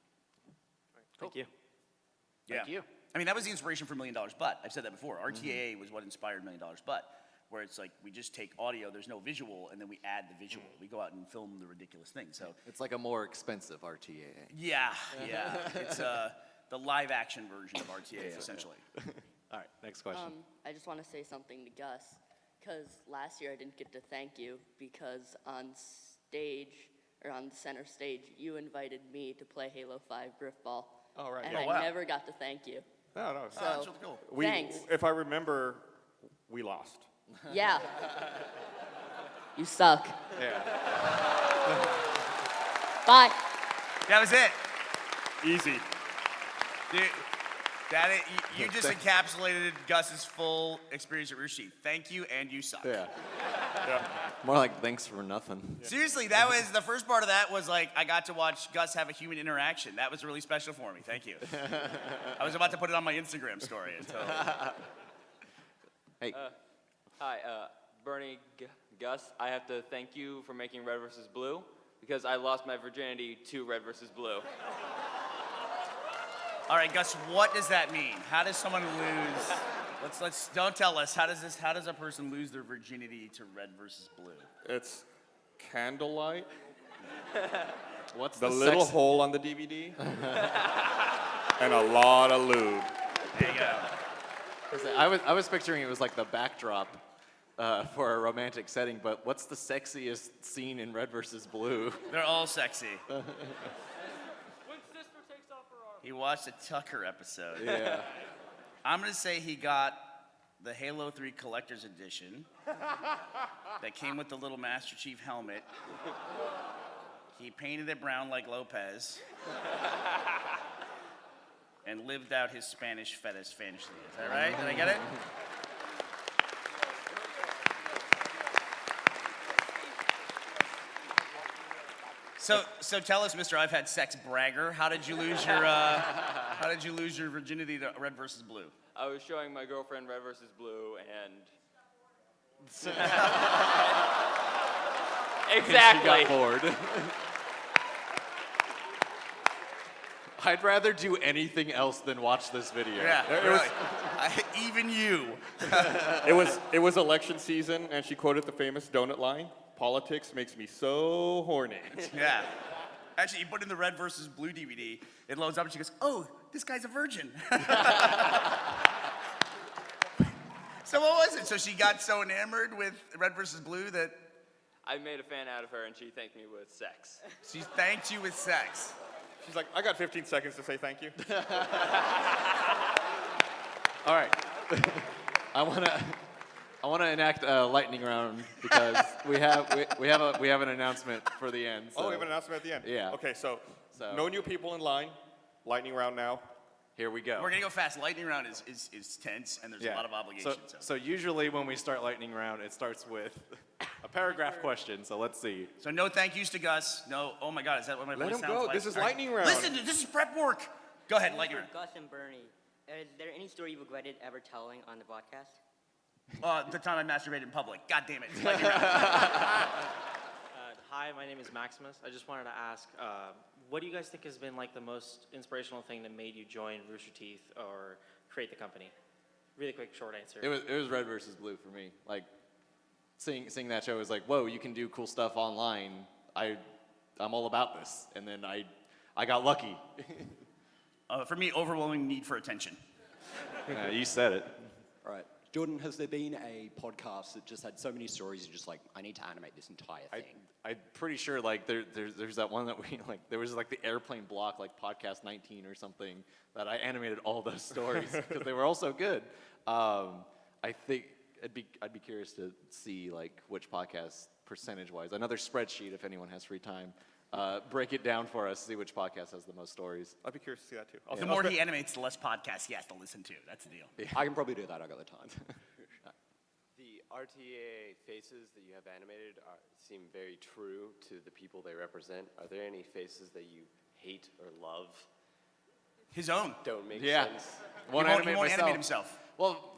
Thank you. Yeah. Thank you. I mean, that was the inspiration for $1 Million Butt. I've said that before. RTAA was what inspired $1 Million Butt, where it's like we just take audio, there's no visual, and then we add the visual. We go out and film the ridiculous thing. So It's like a more expensive RTAA. yeah. It's the live action version of RTA essentially. All right, next question. I just want to say something to Gus, because last year I didn't get to thank you because on stage, or on the center stage, you invited me to play Halo 5 Griffball. Oh, right. And Yeah. I never got to thank you. No. So, That's really cool. thanks. If I remember, we lost. Yeah. You suck. Yeah. Bye. That was it. Easy. Dude, you just encapsulated Gus's full experience at Rooster Teeth. Thank you, and you suck. Yeah. Yeah. More like thanks for nothing. Seriously, that was the first part of that was like I got to watch Gus have a human interaction. That was really special for me. Thank you. I was about to put it on my Instagram story until. Hey. Hi, Burnie, Gus. I have to thank you for making Red vs. Blue because I lost my virginity to Red vs. Blue. All right, Gus, what does that mean? How does someone lose? Let's don't tell us. How does a person lose their virginity to Red versus Blue? It's candlelight. What's the little hole on the DVD? And a lot of lube. There you go. I was picturing it was like the backdrop for a romantic setting, but what's the sexiest scene in Red vs. Blue? They're all sexy. He watched a Tucker episode. Yeah. I'm going to say he got the Halo 3 Collector's Edition that came with the little Master Chief helmet. He painted it brown like Lopez and lived out his Spanish fetish fantasy. Is that right? Did I get it? So tell us, Mr. I've had sex bragger. How did you lose your virginity to Red versus Blue? I was showing my girlfriend Red versus Blue, and exactly. She got bored. I'd rather do anything else than watch this video. Yeah, really. Even you. It was election season, and she quoted the famous donut line, "Politics makes me so horny." Yeah. Actually, you put in the Red versus Blue DVD, it loads up, and she goes, "Oh, this guy's a virgin." So what was it? So she got so enamored with Red versus Blue that I made a fan out of her, and she thanked me with sex. she thanked you with sex. She's like, "I got 15 seconds to say thank you." All right. I wanna enact a lightning round because we have an announcement for the end. Oh, so- we have an announcement at the end. Yeah. Okay, so So- no new people in line. Lightning round now. Here we go. We're gonna go fast. Lightning round is tense, and there's a lot of obligations. So usually when we start lightning round, it starts with a paragraph question. So let's see. So no thank yous to Gus. No. Oh my God, is that what my Let voice him sounds go. like? This is All right. lightning round. Listen, this is prep work. Go ahead, lightning round. Gus and Burnie, is there any story you regretted ever telling on the broadcast? The time I masturbated in public. God damn it. It's lightning round. Hi, my name is Maximus. I just wanted to ask, what do you guys think has been like the most inspirational thing that made you join Rooster Teeth or create the company? Really quick, short answer. It was Red versus Blue for me. Like seeing that show was like, whoa, you can do cool stuff online. I'm all about this. And then I got lucky. For me, overwhelming need for attention. You said it. All right. Jordan, has there been a podcast that just had so many stories you're just like, I need to animate this entire thing? I'm pretty sure like there's that one that we like, there was like the airplane block, like podcast 19 or something, that I animated all those stories because they were all so good. I think I'd be curious to see like which podcast percentage-wise, another spreadsheet if anyone has free time, break it down for us, see which podcast has the most stories. I'd be curious to see that too. The more he animates, the less podcasts he has to listen to. That's the deal. I can probably do that. I got the time. The RTA faces that you have animated seem very true to the people they represent. Are there any faces that you hate or love? His own. Don't make Yeah. sense. He won't animate himself. Well,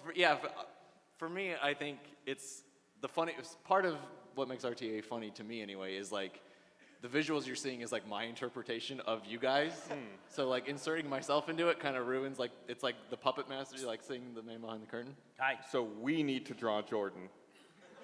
for me, I think it's the funny part of what makes RTA funny to me anyway is like the visuals you're seeing is like my interpretation of you guys. So like inserting myself into it kind of ruins like it's like the puppet master like seeing the man behind the curtain. Hi. So we need to draw Jordan,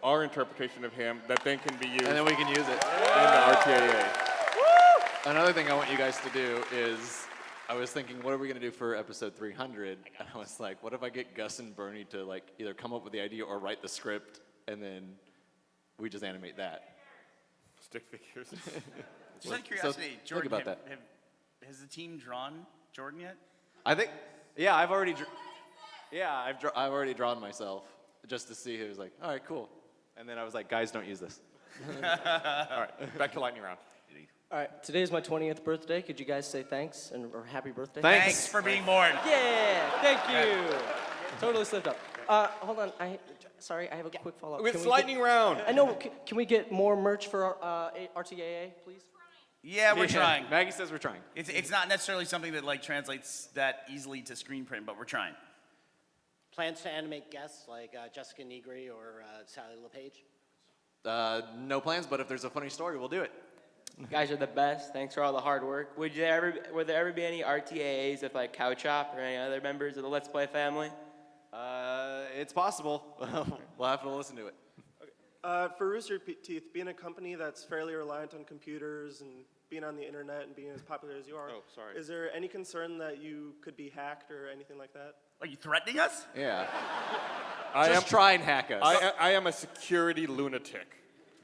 our interpretation of him, that then can be used. And then we can use it in the RTAA. Another thing I want you guys to do is, I was thinking, what are we gonna do for episode 300? And I was like, what if I get Gus and Burnie to like either come up with the idea or write the script, and then we just animate that. Stick figures. Just out of curiosity, So, think Jordan, about that. has the team drawn Jordan yet? I think, yeah, I've already drawn myself just to see who's like, all right, cool. And then I was like, guys, don't use this. All right, back to lightning round. All right, today is my 20th birthday. Could you guys say thanks or happy birthday? Thanks for being born. Yeah, thank you. Totally slipped up. Hold on, sorry, I have a quick follow-up. It's lightning round. I know, can we get more merch for our RTAA, please? Yeah, we're trying. Maggie says we're trying. It's not necessarily something that like translates that easily to screen print, but we're trying. Plans to animate guests like Jessica Negri or Sally LePage? No plans, but if there's a funny story, we'll do it. You guys are the best. Thanks for all the hard work. Would there ever be any RTAAs with like Cow Chop or any other members of the Let's Play family? It's possible. We'll have to listen to it. For Rooster Teeth, being a company that's fairly reliant on computers and being on the internet and being as popular as you are, is there any concern that you could be hacked or anything like that? Are you threatening us? Yeah. Just try and hack us. I am a security lunatic.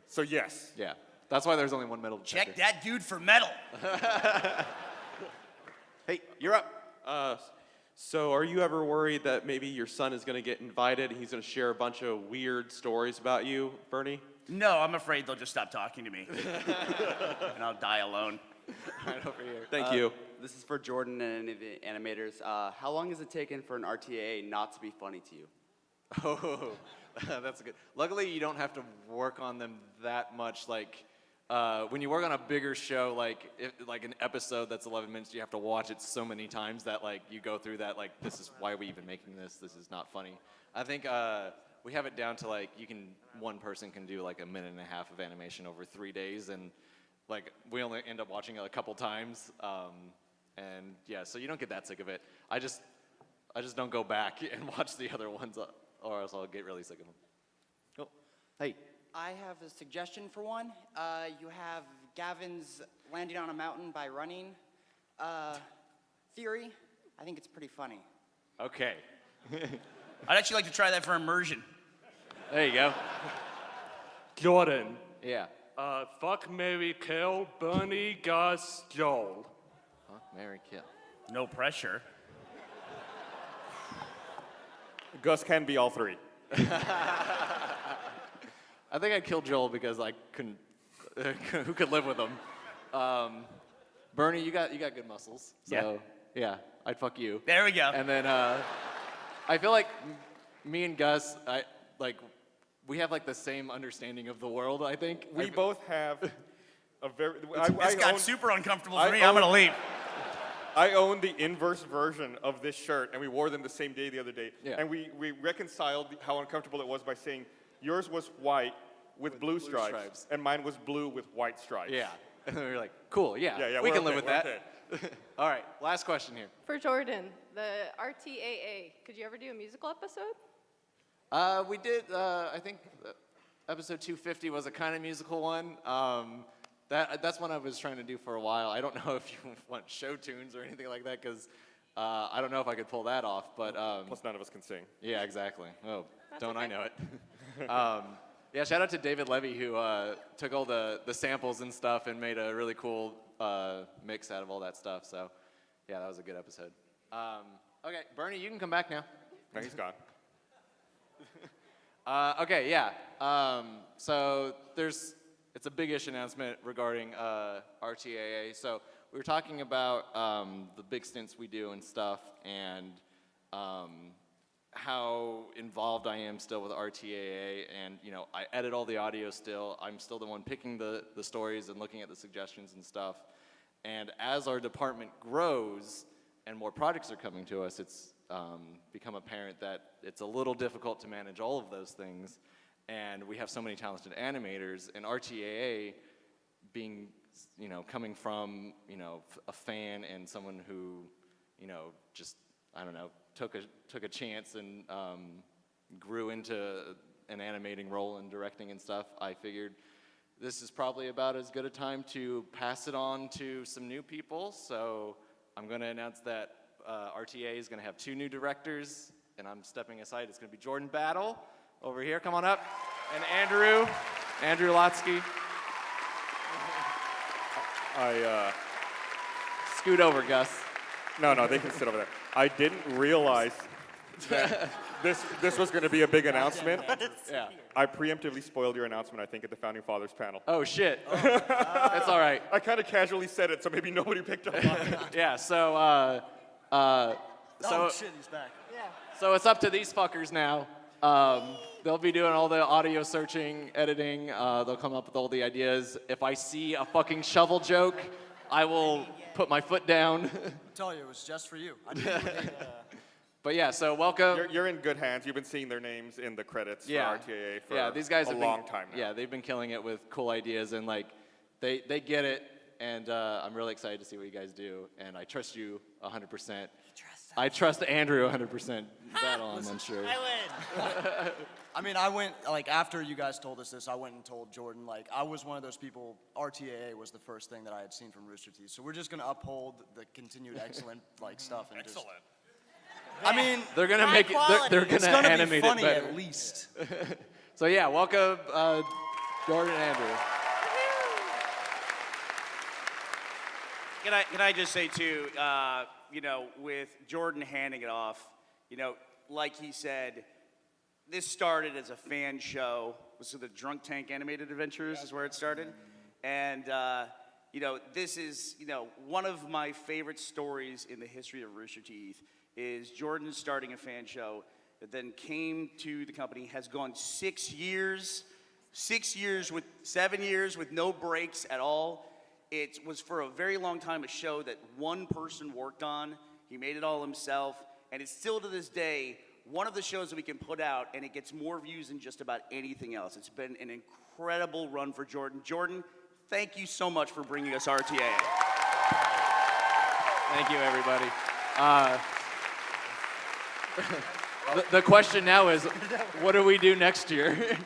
So yes. Yeah. That's why there's only one metal detector. Check that dude for metal. Hey, you're up. So are you ever worried that maybe your son is going to get invited and he's going to share a bunch of weird stories about you, Burnie? No, I'm afraid they'll just stop talking to me. And I'll die alone. Right over here. Thank you. This is for Jordan and any of the animators. How long has it taken for an RTA not to be funny to you? Oh, that's good. Luckily, you don't have to work on them that much. Like, when you work on a bigger show, like an episode that's 11 minutes, you have to watch it so many times that like you go through that, like, this is, why are we even making this? This is not funny. I think we have it down to like, one person can do like 1.5 minutes of animation over 3 days, and like we only end up watching it a couple times. And yeah, so you don't get that sick of it. I just don't go back and watch the other ones, or else I'll get really sick of them. Cool. Hey. I have a suggestion for one. You have Gavin's landing on a mountain by running theory. I think it's pretty funny. Okay. I'd actually like to try that for immersion. There you go. Jordan. Yeah. Fuck, marry, kill, Burnie, Gus, Joel. Huh? Marry, kill. No pressure. Gus can be all three. I think I'd kill Joel because I couldn't. Who could live with him? Burnie, you got good muscles. So yeah, I'd fuck you. There we go. And then I feel like me and Gus, we have like the same understanding of the world. I think We both have a very. This got super uncomfortable for me. I'm gonna leave. I own the inverse version of this shirt, and we wore them the same day the other day. Yeah. And we reconciled how uncomfortable it was by saying yours was white with blue stripes, and mine was blue with white stripes. Yeah. And then we were like, cool, yeah, Yeah, we we're can live okay, with that. we're okay. All right, last question here. For Jordan, the RTAA, could you ever do a musical episode? We did, I think episode 250 was a kind of musical one. That's one I was trying to do for a while. I don't know if you want show tunes or anything like that, because I don't know if I could pull that off, but... Plus none of us can sing. Yeah, exactly. Oh, don't I know it. Yeah, shout out to David Levy, who took all the samples and stuff and made a really cool mix out of all that stuff. So, yeah, that was a good episode. Okay, Burnie, you can come back now. No, he's gone. Okay, yeah. So it's a big-ish announcement regarding RTAA. So we were talking about the big stints we do and stuff, and how involved I am still with RTAA, and I edit all the audio still. I'm still the one picking the stories and looking at the suggestions and stuff. And as our department grows and more projects are coming to us, it's become apparent that it's a little difficult to manage all of those things. And we have so many talented animators, and RTAA being, coming from, a fan and someone who, just, I don't know, took a chance and grew into an animating role and directing and stuff, I figured this is probably about as good a time to pass it on to some new people. So I'm going to announce that RTA is going to have 2 new directors, and I'm stepping aside. It's going to be Jordan Battle over here. Come on up. And Andrew Lotsky. Scoot over, Gus. No, they can sit over there. I didn't realize that this was going to be a big announcement. Yeah. I preemptively spoiled your announcement, I think, at the Founding Fathers panel. Oh, shit. That's all right. I kind of casually said it, so maybe nobody picked up on it. Yeah, so, Oh, shit, he's back. so it's up to these fuckers now. They'll be doing all the audio searching, editing. They'll come up with all the ideas. If I see a fucking shovel joke, I will put my foot down. I tell you, it was just for you. I didn't really, But yeah, so welcome. You're in good hands. You've been seeing their names in the credits for RTAA for these guys a have long time now. Yeah, they've been killing it with cool ideas, and they get it, and I'm really excited to see what you guys do, and I trust you 100%. I trust Andrew 100%. Battle, I'm unsure. I win. I mean, I went, after you guys told us this, I went and told Jordan, I was one of those people, RTAA was the first thing that I had seen from Rooster Teeth. So we're just going to uphold the continued excellent, stuff. And excellent. I mean, They're gonna make it. They're gonna animate be funny it better. at least. So yeah, welcome, Jordan and Andrew. Can I just say too, with Jordan handing it off, like he said, this started as a fan show. So the Drunk Tank Animated Adventures is where it started, and this is one of my favorite stories in the history of Rooster Teeth. Is Jordan starting a fan show that then came to the company, has gone 6 years, 7 years with no breaks at all. It was for a very long time a show that one person worked on. He made it all himself, and it's still to this day one of the shows that we can put out, and it gets more views than just about anything else. It's been an incredible run for Jordan. Jordan, thank you so much for bringing us RTAA. Thank you, everybody. The question now is, what do we do next year?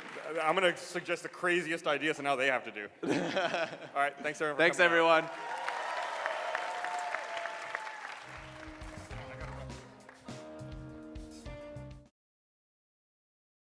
I'm going to suggest the craziest ideas, and now they have to do. All right, thanks everyone. Thanks, everyone.